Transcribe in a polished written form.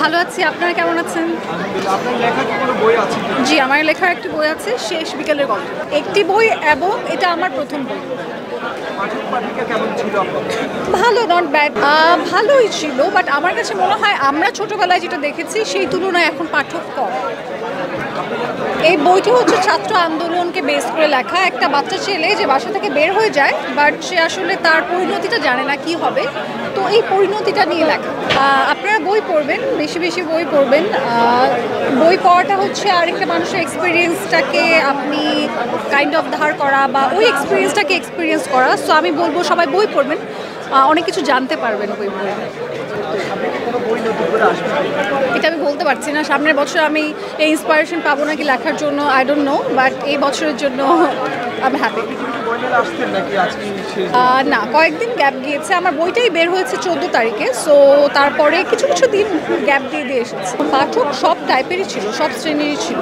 ভালো আছি, আপনারা কেমন আছেন? আপনার লেখা কি কোনো বই আছে? জি, আমার লেখার একটি বই আছে, শেষ বিকেলের গল্প। একটি বই এবং এটা আমার প্রথম বই। পাঠক-পাঠিকা কেমন ছিল আপনাদের? ভালো, নট ব্যাড। ভালোই ছিল, বাট আমার কাছে মনে হয় আমরা ছোটবেলায় যেটা দেখেছি সেই তুলনায় এখন পাঠক কম। এই বইটি হচ্ছে ছাত্র আন্দোলনকে বেস করে লেখা। একটা বাচ্চা ছেলে যে বাসা থেকে বের হয়ে যায়, বাট সে আসলে তার পরিণতিটা জানে না কি হবে, তো এই পরিণতিটা নিয়ে লেখা। আপনারা বই পড়বেন, বেশি বেশি বই পড়বেন। বই পড়াটা হচ্ছে আরেকটা মানুষের এক্সপিরিয়েন্সটাকে আপনি কাইন্ড অফ ধার করা বা ওই এক্সপিরিয়েন্সটাকে এক্সপিরিয়েন্স করা। সো আমি বলবো সবাই বই পড়বেন, অনেক কিছু জানতে পারবেন বই পড়ে। এটা আমি বলতে পারছি না, সামনের বছর আমি এই ইন্সপিরেশন পাবো নাকি লেখার জন্য আই ডোন্ট নো, বাট এই বছরের জন্য আমি হ্যাপি। না, কয়েকদিন গ্যাপ গিয়েছে। আমার বইটাই বের হয়েছে 14 তারিখে, সো তারপরে কিছু কিছু দিন গ্যাপ দিয়ে এসেছে। পাঠক সব টাইপেরই ছিল, সব শ্রেণীরই ছিল।